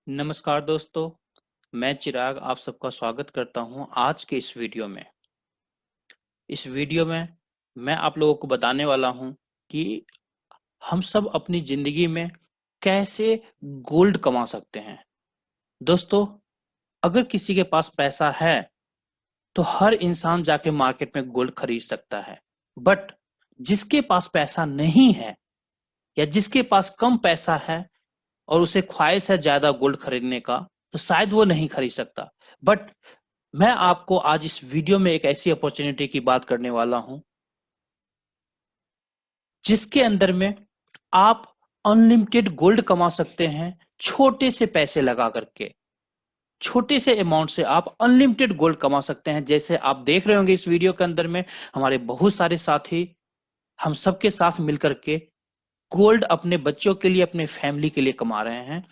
नमस्कार दोस्तों, मैं चिराग आप सबका स्वागत करता हूं आज के इस वीडियो में। इस वीडियो में मैं आप लोगों को बताने वाला हूं कि हम सब अपनी जिंदगी में कैसे गोल्ड कमा सकते हैं। दोस्तों, अगर किसी के पास पैसा है तो हर इंसान जाके मार्केट में गोल्ड खरीद सकता है। बट जिसके पास पैसा नहीं है या जिसके पास कम पैसा है और उसे ख्वाहिश है ज्यादा गोल्ड खरीदने का, तो शायद वो नहीं खरीद सकता। बट मैं आपको आज इस वीडियो में एक ऐसी अपॉर्चुनिटी की बात करने वाला हूं जिसके अंदर में आप अनलिमिटेड गोल्ड कमा सकते हैं छोटे से पैसे लगा करके। छोटे से अमाउंट से आप अनलिमिटेड गोल्ड कमा सकते हैं। जैसे आप देख रहे होंगे इस वीडियो के अंदर में हमारे बहुत सारे साथी हम सबके साथ मिलकर के गोल्ड अपने बच्चों के लिए अपने फैमिली के लिए कमा रहे हैं।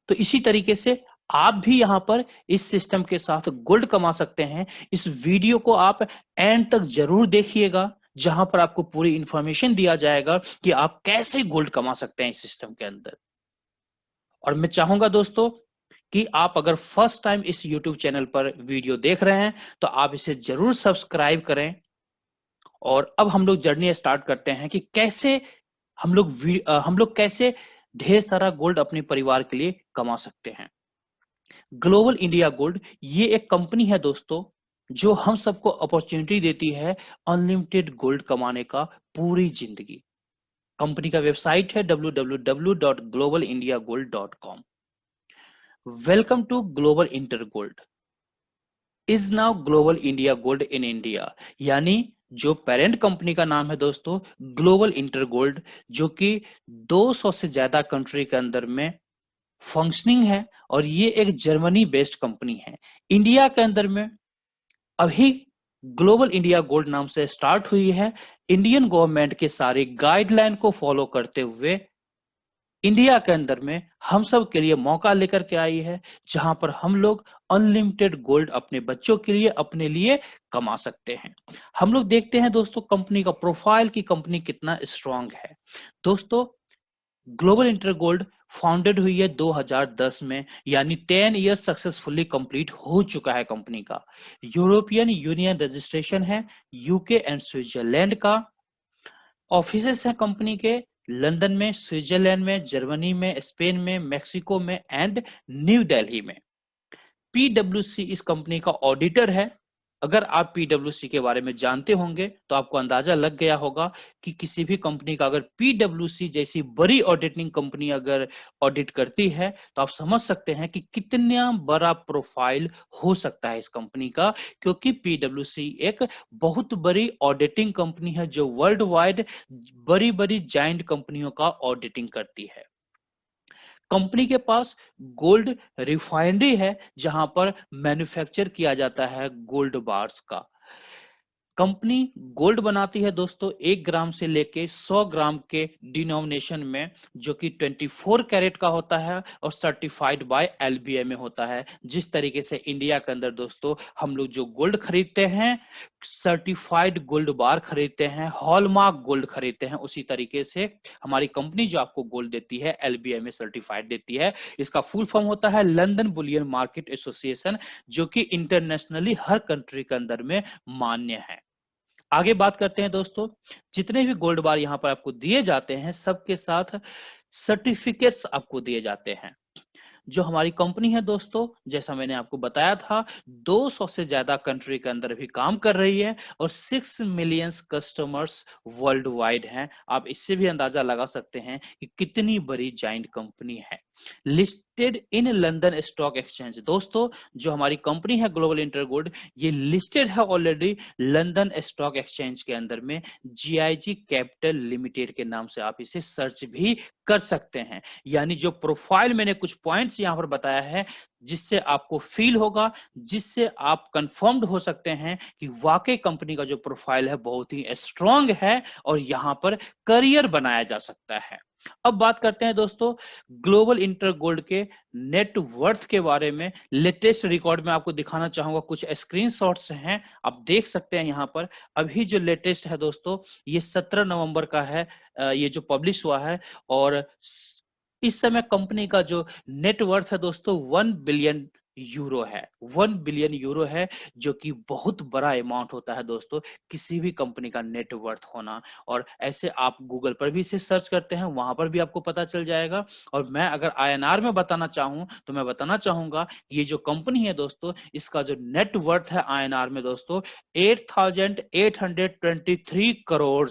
तो इसी तरीके से आप भी यहां पर इस सिस्टम के साथ गोल्ड कमा सकते हैं। इस वीडियो को आप एंड तक जरूर देखिएगा, जहां पर आपको पूरी इंफॉर्मेशन दिया जाएगा कि आप कैसे गोल्ड कमा सकते हैं इस सिस्टम के अंदर। और मैं चाहूंगा दोस्तों कि आप अगर फर्स्ट टाइम इस यूट्यूब चैनल पर वीडियो देख रहे हैं तो आप इसे जरूर सब्सक्राइब करें। और अब हम लोग जर्नी स्टार्ट करते हैं कि कैसे हम लोग कैसे ढेर सारा गोल्ड अपने परिवार के लिए कमा सकते हैं। ग्लोबल इंडिया गोल्ड ये एक कंपनी है दोस्तों, जो हम सबको अपॉर्चुनिटी देती है अनलिमिटेड गोल्ड कमाने का पूरी जिंदगी। कंपनी का वेबसाइट है www.globalindiagold.com। Welcome to global inter gold is now global India gold in India. यानी जो पेरेंट कंपनी का नाम है दोस्तों ग्लोबल इंटर गोल्ड, जो कि 200 से ज्यादा कंट्री के अंदर में फंक्शनिंग है। और ये एक जर्मनी बेस्ड कंपनी है। इंडिया के अंदर में अभी ग्लोबल इंडिया गोल्ड नाम से स्टार्ट हुई है। इंडियन गवर्नमेंट के सारे गाइडलाइन को फॉलो करते हुए इंडिया के अंदर में हम सब के लिए मौका लेकर के आई है, जहां पर हम लोग अनलिमिटेड गोल्ड अपने बच्चों के लिए अपने लिए कमा सकते हैं। हम लोग देखते हैं दोस्तों कंपनी का प्रोफाइल की कंपनी कितना स्ट्रांग है। दोस्तों, ग्लोबल इंटर गोल्ड फाउंडेड हुई है 2010 में, यानी 10 ईयर सक्सेसफुली कंप्लीट हो चुका है कंपनी का। यूरोपियन यूनियन रजिस्ट्रेशन है, यूके एंड स्विट्जरलैंड का। ऑफिसेस हैं कंपनी के लंदन में, स्विट्जरलैंड में, जर्मनी में, स्पेन में, मेक्सिको में एंड न्यू दिल्ली में। पीडब्ल्यूसी इस कंपनी का ऑडिटर है। अगर आप पीडब्ल्यूसी के बारे में जानते होंगे तो आपको अंदाजा लग गया होगा कि किसी भी कंपनी का अगर पीडब्ल्यूसी जैसी बड़ी ऑडिटिंग कंपनी अगर ऑडिट करती है तो आप समझ सकते हैं कि कितना बड़ा प्रोफाइल हो सकता है इस कंपनी का। क्योंकि पीडब्ल्यूसी एक बहुत बड़ी ऑडिटिंग कंपनी है जो वर्ल्ड वाइड बड़ी बड़ी जाइंट कंपनियों का ऑडिटिंग करती है। कंपनी के पास गोल्ड रिफाइनरी है, जहां पर मैन्युफैक्चर किया जाता है गोल्ड बार्स का। कंपनी गोल्ड बनाती है दोस्तों 1 ग्राम से लेके 100 ग्राम के डिनोमिनेशन में, जो कि 24 कैरेट का होता है और सर्टिफाइड बाय एलबीए में होता है। जिस तरीके से इंडिया के अंदर दोस्तों हम लोग जो गोल्ड खरीदते हैं, सर्टिफाइड गोल्ड बार खरीदते हैं, हॉलमार्क गोल्ड खरीदते हैं, उसी तरीके से हमारी कंपनी जो आपको गोल्ड देती है एलबीए में सर्टिफाइड देती है। इसका फुल फॉर्म होता है लंदन बुलियन मार्केट एसोसिएशन, जो कि इंटरनेशनली हर कंट्री के अंदर में मान्य है। आगे बात करते हैं दोस्तों, जितने भी गोल्ड बार यहाँ पर आपको दिए जाते हैं सबके साथ सर्टिफिकेट्स आपको दिए जाते हैं। जो हमारी कंपनी है दोस्तों, जैसा मैंने आपको बताया था, 200 से ज्यादा कंट्री के अंदर भी काम कर रही है और 6 मिलियंस कस्टमर्स वर्ल्ड वाइड हैं। आप इससे भी अंदाजा लगा सकते हैं कि कितनी बड़ी जाइंट कंपनी है। Listed in London stock exchange दोस्तों, जो हमारी कंपनी है ग्लोबल इंटर गोल्ड, ये लिस्टेड है ऑलरेडी लंदन स्टॉक एक्सचेंज के अंदर में, जीआईजी कैपिटल लिमिटेड के नाम से आप इसे सर्च भी कर सकते हैं। यानी जो प्रोफाइल मैंने कुछ पॉइंट्स यहां पर बताया है, जिससे आपको फील होगा, जिससे आप कंफर्म्ड हो सकते हैं कि वाकई कंपनी का जो प्रोफाइल है बहुत ही स्ट्रांग है और यहां पर करियर बनाया जा सकता है। अब बात करते हैं दोस्तों ग्लोबल इंटर गोल्ड के नेट वर्थ के बारे में। लेटेस्ट रिकॉर्ड में आपको दिखाना चाहूंगा, कुछ स्क्रीनशॉट्स हैं, आप देख सकते हैं यहां पर। अभी जो लेटेस्ट है दोस्तों, ये 17 नवंबर का है, ये जो पब्लिश हुआ है। और इस समय कंपनी का जो नेटवर्थ है दोस्तों 1 बिलियन यूरो है। 1 बिलियन यूरो है, जो कि बहुत बड़ा अमाउंट होता है दोस्तों, किसी भी कंपनी का नेटवर्थ होना। और ऐसे आप गूगल पर भी इसे सर्च करते हैं, वहां पर भी आपको पता चल जाएगा। और मैं अगर आईएनआर में बताना चाहूं तो मैं बताना चाहूंगा ये जो कंपनी है दोस्तों, इसका जो नेटवर्थ है आईएनआर में दोस्तों 8,823 करोड़।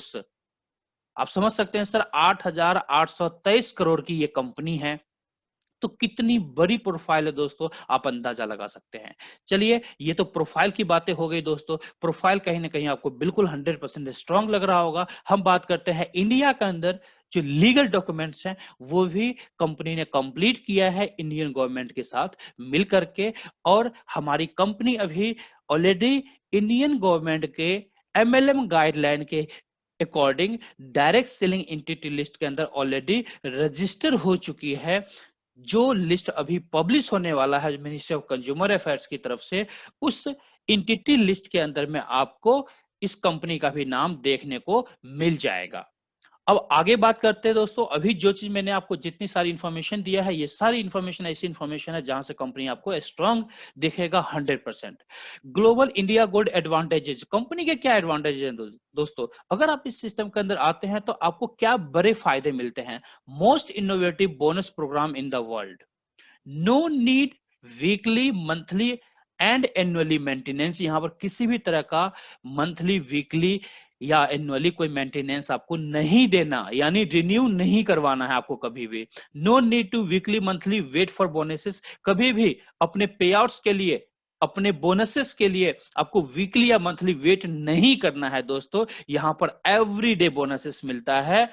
आप समझ सकते हैं सर, 8,823 करोड़ की ये कंपनी है। तो कितनी बड़ी प्रोफाइल है दोस्तों, आप अंदाजा लगा सकते हैं। चलिए, ये तो प्रोफाइल की बातें हो गई दोस्तों। प्रोफाइल कहीं ना कहीं आपको बिल्कुल 100% स्ट्रांग लग रहा होगा। हम बात करते हैं इंडिया के अंदर जो लीगल डॉक्यूमेंट्स हैं, वो भी कंपनी ने कंप्लीट किया है इंडियन गवर्नमेंट के साथ मिल करके। और हमारी कंपनी अभी ऑलरेडी इंडियन गवर्नमेंट के एमएलएम गाइडलाइन के according direct selling entity list के अंदर ऑलरेडी रजिस्टर हो चुकी है। जो लिस्ट अभी पब्लिश होने वाला है मिनिस्ट्री ऑफ कंज्यूमर अफेयर्स की तरफ से, उस एंटिटी लिस्ट के अंदर में आपको इस कंपनी का भी नाम देखने को मिल जाएगा। अब आगे बात करते हैं दोस्तों। अभी जो चीज मैंने आपको जितनी सारी इंफॉर्मेशन दिया है, ये सारी इंफॉर्मेशन ऐसी इंफॉर्मेशन है जहां से कंपनी आपको स्ट्रांग दिखेगा 100%। Global India gold advantages, company के क्या एडवांटेजेस हैं दोस्तों? अगर आप इस सिस्टम के अंदर आते हैं तो आपको क्या बड़े फायदे मिलते हैं? Most innovative bonus program in the world, no need weekly, monthly and annually maintenance. यहां पर किसी भी तरह का मंथली, वीकली या एनुअली कोई मेंटेनेंस आपको नहीं देना, यानी रिन्यू नहीं करवाना है आपको कभी भी। No need to weekly monthly wait for bonuses, कभी भी अपने पे आउट्स के लिए, अपने बोनसेस के लिए आपको वीकली या मंथली वेट नहीं करना है दोस्तों। यहां पर एवरीडे बोनसेस मिलता है।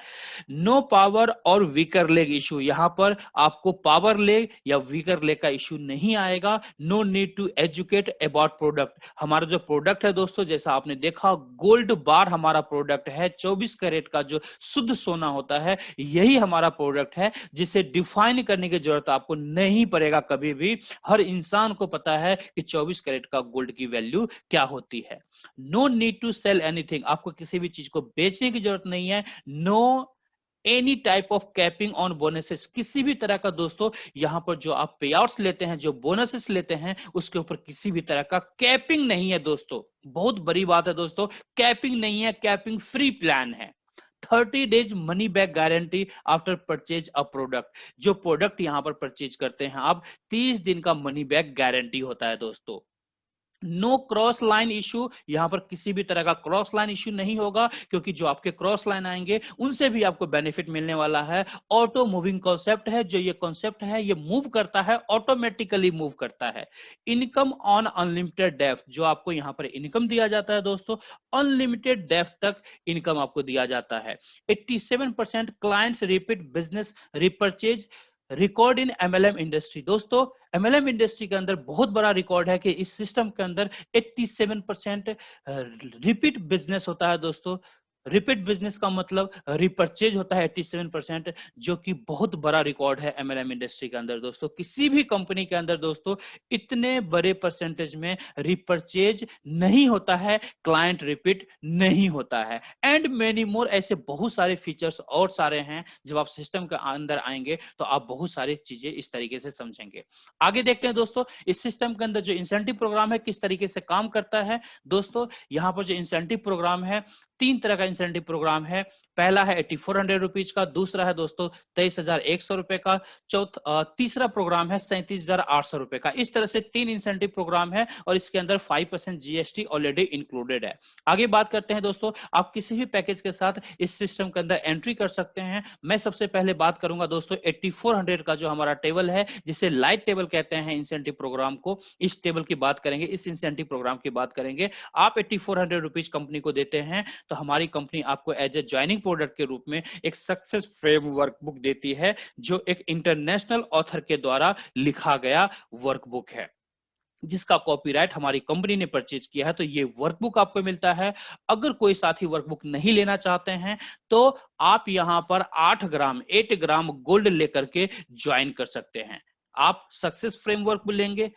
नो पावर और वीकर लेग इशू, यहां पर आपको पावर लेग या वीकर लेग का इशू नहीं आएगा। No need to educate about product, हमारा जो प्रोडक्ट है दोस्तों, जैसा आपने देखा गोल्ड बार हमारा प्रोडक्ट है, 24 कैरेट का जो शुद्ध सोना होता है, यही हमारा प्रोडक्ट है, जिसे डिफाइन करने की जरूरत आपको नहीं पड़ेगा कभी भी। हर इंसान को पता है कि 24 कैरेट का गोल्ड की वैल्यू क्या होती है। No need to sell anything, आपको किसी भी चीज को बेचने की जरूरत नहीं है। No any type of capping on bonuses, किसी भी तरह का दोस्तों यहां पर जो आप पे आउट्स लेते हैं, जो बोनसेस लेते हैं, उसके ऊपर किसी भी तरह का कैपिंग नहीं है दोस्तों। बहुत बड़ी बात है दोस्तों, कैपिंग नहीं है, कैपिंग फ्री प्लान है। 30 days money back guarantee after purchase a product, जो प्रोडक्ट यहां पर परचेज करते हैं आप, 30 दिन का मनी बैक गारंटी होता है दोस्तों। नो क्रॉस लाइन इशू, यहां पर किसी भी तरह का क्रॉस लाइन इशू नहीं होगा, क्योंकि जो आपके क्रॉस लाइन आएंगे उनसे भी आपको बेनिफिट मिलने वाला है। ऑटो मूविंग कॉन्सेप्ट है, जो ये कॉन्सेप्ट है ये मूव करता है, ऑटोमेटिकली मूव करता है। इनकम ऑन अनलिमिटेड डेप्थ, जो आपको यहां पर इनकम दिया जाता है दोस्तों, अनलिमिटेड डेप्थ तक इनकम आपको दिया जाता है। 87% clients repeat business repurchase record in MLM industry, दोस्तों एमएलएम इंडस्ट्री के अंदर बहुत बड़ा रिकॉर्ड है कि इस सिस्टम के अंदर 87% रिपीट बिजनेस होता है दोस्तों। रिपीट बिजनेस का मतलब रिपर्चेज होता है 87%, जो कि बहुत बड़ा रिकॉर्ड है एमएलएम इंडस्ट्री के अंदर दोस्तों। किसी भी कंपनी के अंदर दोस्तों इतने बड़े परसेंटेज में रिपर्चेज नहीं होता है, क्लाइंट रिपीट नहीं होता है, एंड मेनी मोर, ऐसे बहुत सारे फीचर्स और सारे हैं। जब आप सिस्टम के अंदर आएंगे तो आप बहुत सारी चीजें इस तरीके से समझेंगे। आगे देखते हैं दोस्तों, इस सिस्टम के अंदर जो इंसेंटिव प्रोग्राम है किस तरीके से काम करता है दोस्तों। यहां पर जो इंसेंटिव प्रोग्राम है, 3 तरह का इंसेंटिव प्रोग्राम है। पहला है 8400 रुपीज का, दूसरा है दोस्तों 23,100 रुपए का, तीसरा प्रोग्राम है 37,800 रुपए का। इस तरह से 3 इंसेंटिव प्रोग्राम है और इसके अंदर 5% जीएसटी ऑलरेडी इंक्लूडेड है। आगे बात करते हैं दोस्तों, आप किसी भी पैकेज के साथ इस सिस्टम के अंदर एंट्री कर सकते हैं। मैं सबसे पहले बात करूंगा दोस्तों 8400 का जो हमारा टेबल है, जिसे लाइट टेबल कहते हैं इंसेंटिव प्रोग्राम को, इस टेबल की बात करेंगे, इस इंसेंटिव प्रोग्राम की बात करेंगे। आप 8400 रुपीज कंपनी को देते हैं तो हमारी कंपनी आपको एज ए ज्वाइनिंग प्रोडक्ट के रूप में एक सक्सेस फ्रेमवर्क बुक देती है, जो एक इंटरनेशनल ऑथर के द्वारा लिखा गया वर्कबुक है, जिसका कॉपीराइट हमारी कंपनी ने परचेज किया है। तो ये वर्कबुक आपको मिलता है। अगर कोई साथी वर्कबुक नहीं लेना चाहते हैं तो आप यहां पर 8 ग्राम गोल्ड लेकर के ज्वाइन कर सकते हैं। आप सक्सेस फ्रेमवर्क बुक लेंगे,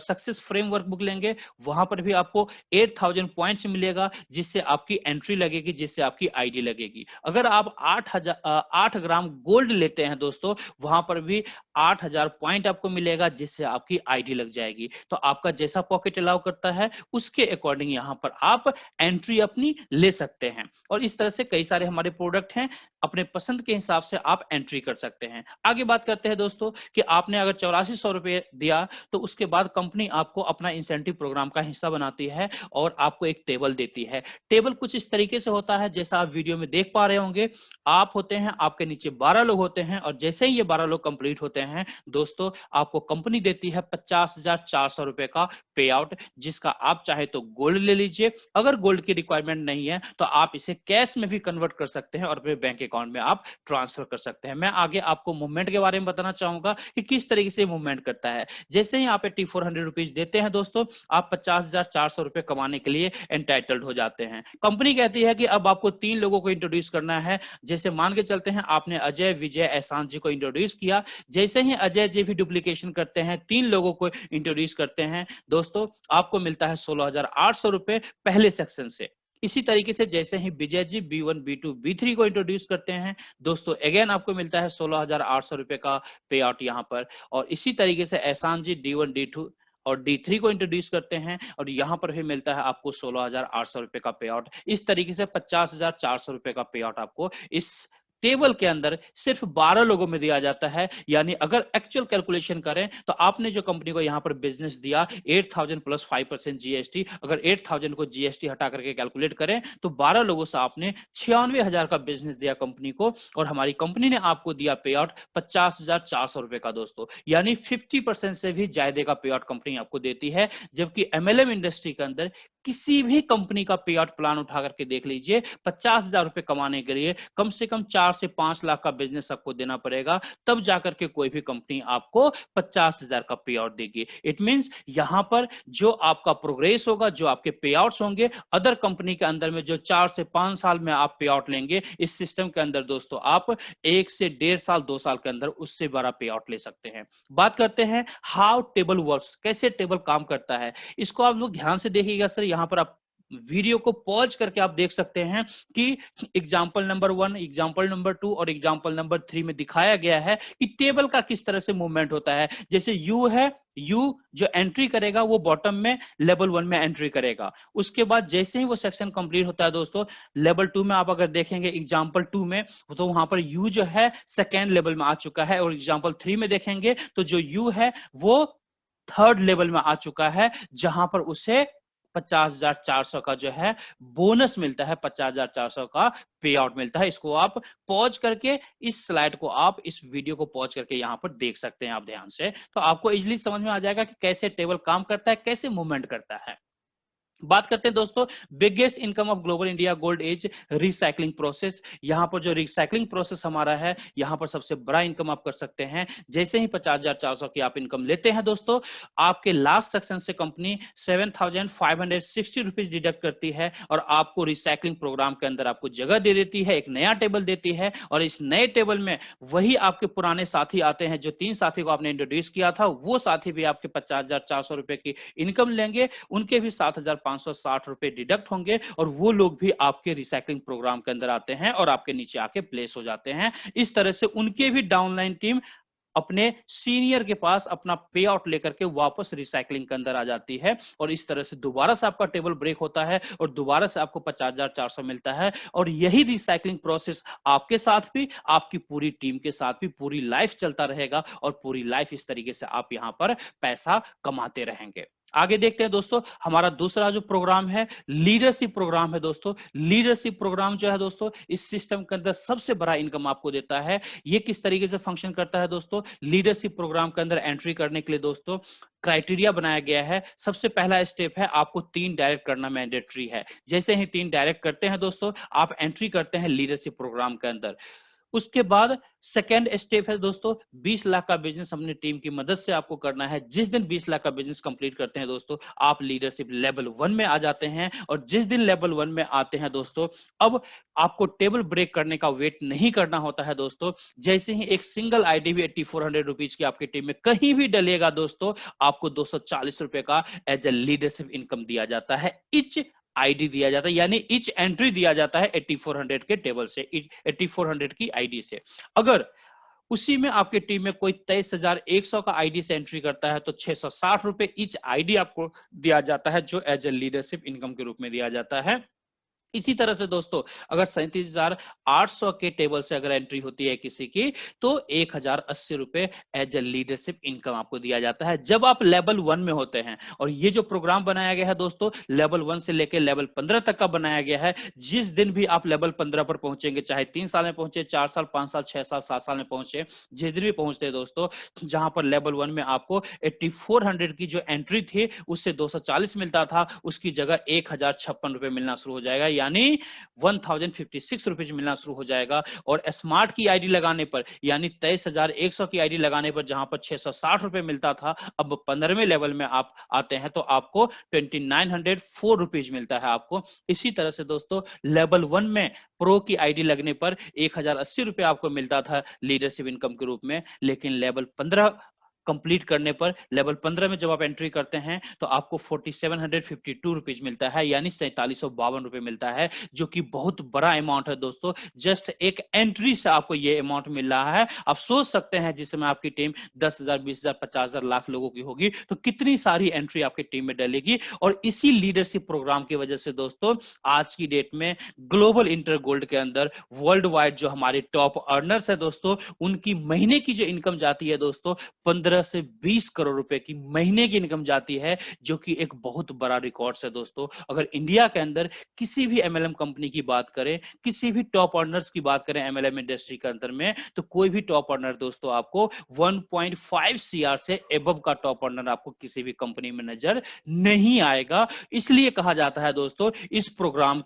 सक्सेस फ्रेमवर्क बुक लेंगे, वहां पर भी आपको 8000 पॉइंट्स मिलेगा, जिससे आपकी एंट्री लगेगी, जिससे आपकी आईडी लगेगी। अगर आप 8 ग्राम गोल्ड लेते हैं दोस्तों, वहां पर भी 8000 पॉइंट आपको मिलेगा, जिससे आपकी आईडी लग जाएगी। तो आपका जैसा पॉकेट अलाउ करता है उसके अकॉर्डिंग यहां पर आप एंट्री अपनी ले सकते हैं। और इस तरह से कई सारे हमारे प्रोडक्ट हैं, अपने पसंद के हिसाब से आप एंट्री कर सकते हैं। आगे बात करते हैं दोस्तों कि आपने अगर 8400 रुपए दिया तो उसके बाद कंपनी आपको अपना इंसेंटिव प्रोग्राम का हिस्सा बनाती है और आपको एक टेबल देती है। टेबल कुछ इस तरीके से होता है जैसा आप वीडियो में देख पा रहे होंगे। आप होते हैं, आपके नीचे 12 लोग होते हैं, और जैसे ही ये 12 लोग कंप्लीट होते हैं दोस्तों, आपको कंपनी देती है 50,400 रुपए का पे आउट, जिसका आप चाहे तो गोल्ड ले लीजिए। अगर गोल्ड की रिक्वायरमेंट नहीं है तो आप इसे कैश में भी कन्वर्ट कर सकते हैं और अपने बैंक अकाउंट में आप ट्रांसफर कर सकते हैं। मैं आगे आपको मूवमेंट के बारे में बताना चाहूंगा कि किस तरीके से मूवमेंट करता है। जैसे ही आप 8400 रुपीज देते हैं दोस्तों, आप 50,400 रुपए कमाने के लिए एंटाइटल्ड हो जाते हैं। कंपनी कहती है कि अब आपको 3 लोगों को इंट्रोड्यूस करना है। जैसे मान के चलते हैं आपने अजय, विजय, एहसान जी को इंट्रोड्यूस किया। जैसे ही अजय जी भी डुप्लीकेशन करते हैं, 3 लोगों को इंट्रोड्यूस करते हैं दोस्तों, आपको मिलता है 16,800 रुपए पहले सेक्शन से। इसी तरीके से जैसे ही Vijay ji B1, B2, B3 को इंट्रोड्यूस करते हैं दोस्तों, अगेन आपको मिलता है 16,800 रुपए का पे आउट यहाँ पर। और इसी तरीके से एहसान जी D1, D2 और D3 को इंट्रोड्यूस करते हैं और यहाँ पर भी मिलता है आपको 16,800 रुपए का पे आउट। इस तरीके से 50,400 रुपए का पे आउट आपको इस टेबल के अंदर सिर्फ 12 लोगों में दिया जाता है। यानी अगर एक्चुअल कैलकुलेशन करें तो आपने जो कंपनी को यहां पर बिजनेस दिया 8000 प्लस 5% जीएसटी, अगर 8000 को जीएसटी हटा करके कैलकुलेट करें तो 12 लोगों से आपने 96,000 का बिजनेस दिया कंपनी को, और हमारी कंपनी ने आपको दिया पे आउट 50,400 रुपए का दोस्तों। यानी 50% से भी ज्यादा का पे आउट कंपनी आपको देती है। जबकि एमएलएम इंडस्ट्री के अंदर किसी भी कंपनी का पे आउट प्लान उठा करके देख लीजिए, 50,000 रुपए कमाने के लिए कम से कम 4 से 5 लाख का बिजनेस आपको देना पड़ेगा, तब जाकर के कोई भी कंपनी आपको 50,000 का पे आउट देगी। इट मींस यहां पर जो आपका प्रोग्रेस होगा, जो आपके पे आउट्स होंगे अदर कंपनी के अंदर में, जो 4 से 5 साल में आप पे आउट लेंगे इस सिस्टम के अंदर दोस्तों, आप 1 से 1.5 साल 2 साल के अंदर उससे बड़ा पे आउट ले सकते हैं। बात करते हैं हाउ टेबल वर्क्स, कैसे टेबल काम करता है। इसको आप लोग ध्यान से देखिएगा सर, यहां पर आप वीडियो को पॉज करके आप देख सकते हैं कि एग्जाम्पल नंबर 1, एग्जाम्पल नंबर 2 और एग्जाम्पल नंबर 3 में दिखाया गया है कि टेबल का किस तरह से मूवमेंट होता है। जैसे यू है, यू जो एंट्री करेगा वो बॉटम में लेवल 1 में एंट्री करेगा। उसके बाद जैसे ही वो सेक्शन कंप्लीट होता है दोस्तों, लेवल 2 में आप अगर देखेंगे एग्जाम्पल 2 में, तो वहां पर यू जो है सेकेंड लेवल में आ चुका है, और एग्जाम्पल 3 में देखेंगे तो जो यू है वो थर्ड लेवल में आ चुका है, जहां पर उसे 50,400 का जो है बोनस मिलता है, 50,400 का पे आउट मिलता है। इसको आप पॉज करके इस स्लाइड को, आप इस वीडियो को पॉज करके यहां पर देख सकते हैं आप ध्यान से, तो आपको इजीली समझ में आ जाएगा कि कैसे टेबल काम करता है, कैसे मूवमेंट करता है। बात करते हैं दोस्तों biggest income of global India gold as recycling process. यहां पर जो रिसाइकलिंग प्रोसेस हमारा है, यहां पर सबसे बड़ा इनकम आप कर सकते हैं। जैसे ही 50,400 की आप इनकम लेते हैं दोस्तों, आपके लास्ट सेक्शन से कंपनी 7,560 रुपीज डिडक्ट करती है और आपको रिसाइकलिंग प्रोग्राम के अंदर आपको जगह दे देती है, एक नया टेबल देती है। और इस नए टेबल में वही आपके पुराने साथी आते हैं, जो 3 साथी को आपने इंट्रोड्यूस किया था, वो साथी भी आपके 50,400 रुपए की इनकम लेंगे, उनके भी 7,560 रुपए डिडक्ट होंगे, और वो लोग भी आपके रिसाइकलिंग प्रोग्राम के अंदर आते हैं और आपके नीचे आके प्लेस हो जाते हैं। इस तरह से उनके भी डाउनलाइन टीम अपने सीनियर के पास अपना पे आउट लेकर के वापस रिसाइकलिंग के अंदर आ जाती है, और इस तरह से दोबारा से आपका टेबल ब्रेक होता है और दोबारा से आपको 50,400 मिलता है। और यही रिसाइकलिंग प्रोसेस आपके साथ भी, आपकी पूरी टीम के साथ भी पूरी लाइफ चलता रहेगा, और पूरी लाइफ इस तरीके से आप यहां पर पैसा कमाते रहेंगे। आगे देखते हैं दोस्तों, हमारा दूसरा जो प्रोग्राम है लीडरशिप प्रोग्राम है दोस्तों। लीडरशिप प्रोग्राम जो है दोस्तों, इस सिस्टम के अंदर सबसे बड़ा इनकम आपको देता है। ये किस तरीके से फंक्शन करता है दोस्तों, लीडरशिप प्रोग्राम के अंदर एंट्री करने के लिए दोस्तों क्राइटेरिया बनाया गया है। सबसे पहला स्टेप है आपको 3 डायरेक्ट करना मैंडेटरी है। जैसे ही 3 डायरेक्ट करते हैं दोस्तों, आप एंट्री करते हैं लीडरशिप प्रोग्राम के अंदर। उसके बाद सेकेंड स्टेप है दोस्तों 20 लाख का बिजनेस अपनी टीम की मदद से आपको करना है। जिस दिन 20 लाख का बिजनेस कंप्लीट करते हैं दोस्तों, आप लीडरशिप लेवल 1 में आ जाते हैं। और जिस दिन लेवल 1 में आते हैं दोस्तों, अब आपको टेबल ब्रेक करने का वेट नहीं करना होता है दोस्तों। जैसे ही एक सिंगल आईडी भी 8400 रुपीज की आपकी टीम में कहीं भी डलेगा दोस्तों, आपको 240 रुपए का एज ए लीडरशिप इनकम दिया जाता है। इच आईडी दिया जाता है, यानी इच एंट्री दिया जाता है 8400 के टेबल से, 8400 की आईडी से। अगर उसी में आपकी टीम में कोई 23,100 का आईडी से एंट्री करता है तो 660 रुपए इच आईडी आपको दिया जाता है, जो एज ए लीडरशिप इनकम के रूप में दिया जाता है। इसी तरह से दोस्तों अगर 37,800 के टेबल से अगर एंट्री होती है किसी की, तो 1,080 रुपए एज ए लीडरशिप इनकम आपको दिया जाता है जब आप लेवल 1 में होते हैं। और ये जो प्रोग्राम बनाया गया है दोस्तों, लेवल 1 से लेकर लेवल 15 तक का बनाया गया है। जिस दिन भी आप लेवल 15 पर पहुंचेंगे, चाहे 3 साल में पहुंचे, 4 साल, 5 साल, 6 साल, 7 साल में पहुंचे, जिस दिन भी पहुंचते हैं दोस्तों, जहां पर लेवल 1 में आपको 8400 की जो एंट्री थी उससे 240 मिलता था, उसकी जगह 1,056 रुपए मिलना शुरू हो जाएगा, यानी 1056 रुपीज मिलना शुरू हो जाएगा। और स्मार्ट की आईडी लगाने पर, यानी 23,100 की आईडी लगाने पर जहां पर 660 रुपए मिलता था, अब 15वें लेवल में आप आते हैं तो आपको 2904 रुपीज मिलता है आपको। इसी तरह से दोस्तों लेवल 1 में प्रो की आईडी लगने पर 1,080 रुपए आपको मिलता था लीडरशिप इनकम के रूप में। लेकिन लेवल 15 कंप्लीट करने पर, लेवल 15 में जब आप एंट्री करते हैं तो आपको 4752 रुपीज मिलता है, यानी 4752 रुपए मिलता है, जो कि बहुत बड़ा अमाउंट है दोस्तों। जस्ट एक एंट्री से आपको ये अमाउंट मिल रहा है। आप सोच सकते हैं जिस समय आपकी टीम 10,000, 20,000, 50,000, लाख लोगों की होगी तो कितनी सारी एंट्री आपकी टीम में डलेगी। और इसी लीडरशिप प्रोग्राम की वजह से दोस्तों आज की डेट में ग्लोबल इंटर गोल्ड के अंदर वर्ल्ड वाइड जो हमारे टॉप अर्नर्स है दोस्तों, उनकी महीने की जो इनकम जाती है दोस्तों 15 से 20 करोड़ रुपए की महीने की इनकम जाती है, जो कि एक बहुत बड़ा रिकॉर्ड है दोस्तों। अगर इंडिया के अंदर किसी भी एमएलएम कंपनी की बात करें, किसी भी टॉप अर्नर्स की बात करें एमएलएम इंडस्ट्री के अंदर में, तो कोई भी टॉप अर्नर दोस्तों आपको 1.5 सीआर से एबव का टॉप अर्नर आपको किसी भी कंपनी में नजर नहीं आएगा। इसलिए कहा जाता है दोस्तों इस प्रोग्राम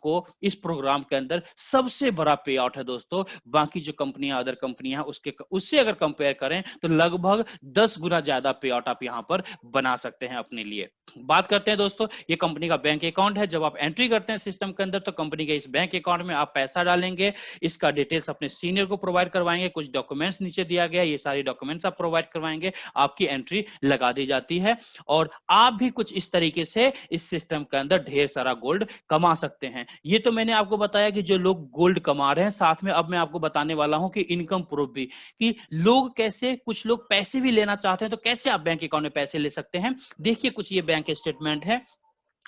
के अंदर सबसे बड़ा पे आउट है दोस्तों। बाकी जो कंपनियां, अदर कंपनियां उससे अगर कंपेयर करें तो लगभग 10 गुना ज्यादा पे आउट आप यहां पर बना सकते हैं अपने लिए। बात करते हैं दोस्तों, ये कंपनी का बैंक अकाउंट है। जब आप एंट्री करते हैं सिस्टम के अंदर तो कंपनी के इस बैंक अकाउंट में आप पैसा डालेंगे, इसका डिटेल्स अपने सीनियर को प्रोवाइड करवाएंगे, कुछ डॉक्यूमेंट्स नीचे दिया गया, ये सारे डॉक्यूमेंट्स आप प्रोवाइड करवाएंगे, आपकी एंट्री लगा दी जाती है। और आप भी कुछ इस तरीके से इस सिस्टम के अंदर ढेर सारा गोल्ड कमा सकते हैं। ये तो मैंने आपको बताया कि जो लोग गोल्ड कमा रहे हैं, साथ में अब मैं आपको बताने वाला हूं कि इनकम प्रूफ भी, कि लोग कैसे, कुछ लोग पैसे भी लेना चाहते हैं तो कैसे आप बैंक अकाउंट में पैसे ले सकते हैं। देखिए कुछ ये बैंक स्टेटमेंट है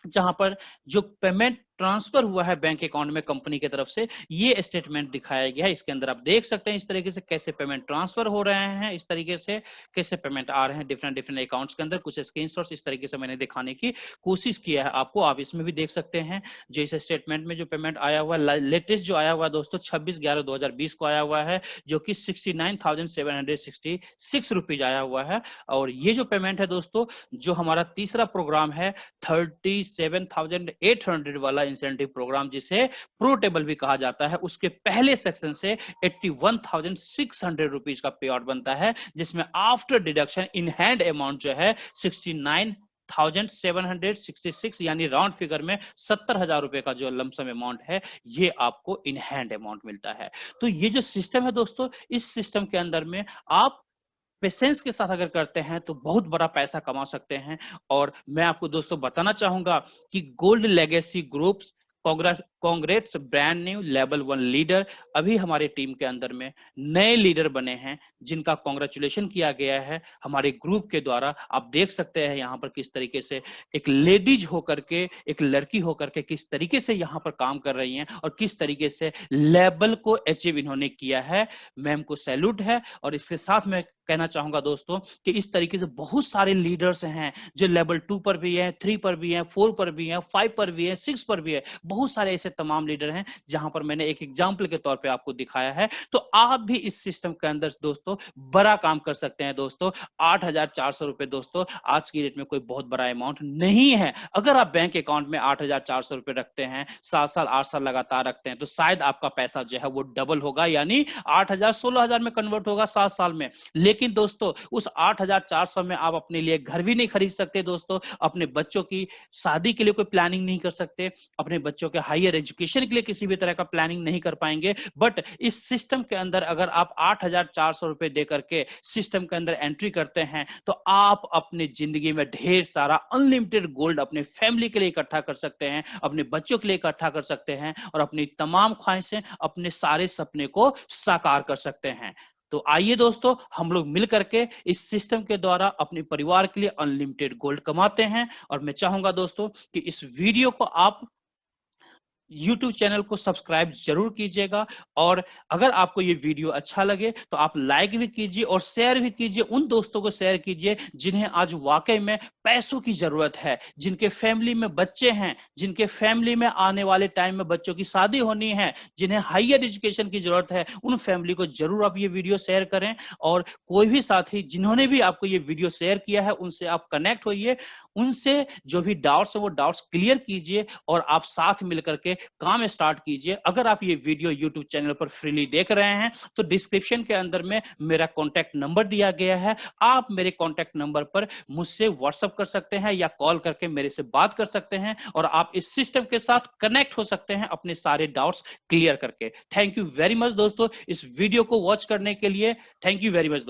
जहां पर जो पेमेंट ट्रांसफर हुआ है बैंक अकाउंट में कंपनी की तरफ से, ये स्टेटमेंट दिखाया गया है। इसके अंदर आप देख सकते हैं इस तरीके से कैसे पेमेंट ट्रांसफर हो रहे हैं, इस तरीके से कैसे पेमेंट आ रहे हैं डिफरेंट अकाउंट्स के अंदर। कुछ स्क्रीनशॉट्स इस तरीके से मैंने दिखाने की कोशिश किया है आपको, आप इसमें भी देख सकते हैं। जो इस स्टेटमेंट में जो पेमेंट आया हुआ है, लेटेस्ट जो आया हुआ है दोस्तों 26/11/2020 को आया हुआ है, जो कि 69,766 रुपीज आया हुआ है। और ये जो पेमेंट है दोस्तों, जो हमारा तीसरा प्रोग्राम है 37,800 वाला इंसेंटिव प्रोग्राम, जिसे प्रो टेबल भी कहा जाता है, उसके पहले सेक्शन से 81,600 रुपीज का पे आउट बनता है, जिसमें after deduction in hand amount जो है 69,766, यानी राउंड फिगर में 70,000 रुपए का जो लमसम अमाउंट है, ये आपको इन हैंड अमाउंट मिलता है। तो ये जो सिस्टम है दोस्तों, इस सिस्टम के अंदर में आप पेशेंस के साथ अगर करते हैं तो बहुत बड़ा पैसा कमा सकते हैं। और मैं आपको दोस्तों बताना चाहूंगा कि gold legacy groups congrats brand new level 1 leader अभी हमारे टीम के अंदर में नए लीडर बने हैं, जिनका कांग्रेचुलेशन किया गया है हमारे ग्रुप के द्वारा। आप देख सकते हैं यहाँ पर किस तरीके से एक लेडीज होकर के, एक लड़की होकर के किस तरीके से यहाँ पर काम कर रही हैं और किस तरीके से लेवल को अचीव इन्होंने किया है। मैम को सैल्यूट है। और इसके साथ मैं कहना चाहूंगा दोस्तों कि इस तरीके से बहुत सारे लीडर्स हैं जो लेवल 2 पर भी हैं, 3 पर भी हैं, 4 पर भी हैं, 5 पर भी हैं, 6 पर भी है। बहुत सारे ऐसे तमाम लीडर हैं, जहां पर मैंने एक एग्जाम्पल के तौर पे आपको दिखाया है। तो आप भी इस सिस्टम के अंदर दोस्तों बड़ा काम कर सकते हैं दोस्तों। 8,400 रुपए दोस्तों आज की डेट में कोई बहुत बड़ा अमाउंट नहीं है। अगर आप बैंक अकाउंट में 8,400 रुपए रखते हैं, 7 साल 8 साल लगातार रखते हैं, तो शायद आपका पैसा जो है वो डबल होगा, यानी 8,000 16,000 में कन्वर्ट होगा 7 साल में। लेकिन दोस्तों उस 8,400 में आप अपने लिए घर भी नहीं खरीद सकते दोस्तों, अपने बच्चों की शादी के लिए कोई प्लानिंग नहीं कर सकते, अपने बच्चों के हायर एजुकेशन के लिए किसी भी तरह का प्लानिंग नहीं कर पाएंगे। बट इस सिस्टम के अंदर अगर आप 8,400 रुपए दे करके सिस्टम के अंदर एंट्री करते हैं, तो आप अपनी जिंदगी में ढेर सारा अनलिमिटेड गोल्ड अपने फैमिली के लिए इकट्ठा कर सकते हैं, अपने बच्चों के लिए इकट्ठा कर सकते हैं और अपनी तमाम ख्वाहिशें, अपने सारे सपने को साकार कर सकते हैं। तो आइए दोस्तों हम लोग मिल करके इस सिस्टम के द्वारा अपने परिवार के लिए अनलिमिटेड गोल्ड कमाते हैं। और मैं चाहूंगा दोस्तों कि इस वीडियो को आप YouTube चैनल को सब्सक्राइब जरूर कीजिएगा, और अगर आपको ये वीडियो अच्छा लगे तो आप लाइक भी कीजिए और शेयर भी कीजिए। उन दोस्तों को शेयर कीजिए जिन्हें आज वाकई में पैसों की जरूरत है, जिनके फैमिली में बच्चे हैं, जिनके फैमिली में आने वाले टाइम में बच्चों की शादी होनी है, जिन्हें हायर एजुकेशन की जरूरत है। उन फैमिली को जरूर आप ये वीडियो शेयर करें, और कोई भी साथी जिन्होंने भी आपको ये वीडियो शेयर किया है उनसे आप कनेक्ट होइए, उनसे जो भी डाउट्स है वो डाउट्स क्लियर कीजिए और आप साथ मिलकर के काम स्टार्ट कीजिए। अगर आप ये वीडियो YouTube चैनल पर फ्रीली देख रहे हैं तो डिस्क्रिप्शन के अंदर में मेरा कॉन्टैक्ट नंबर दिया गया है, आप मेरे कॉन्टैक्ट नंबर पर मुझसे व्हाट्सएप कर सकते हैं या कॉल करके मेरे से बात कर सकते हैं, और आप इस सिस्टम के साथ कनेक्ट हो सकते हैं अपने सारे डाउट्स क्लियर करके। थैंक यू वेरी मच दोस्तों इस वीडियो को वॉच करने के लिए। Thank you very much.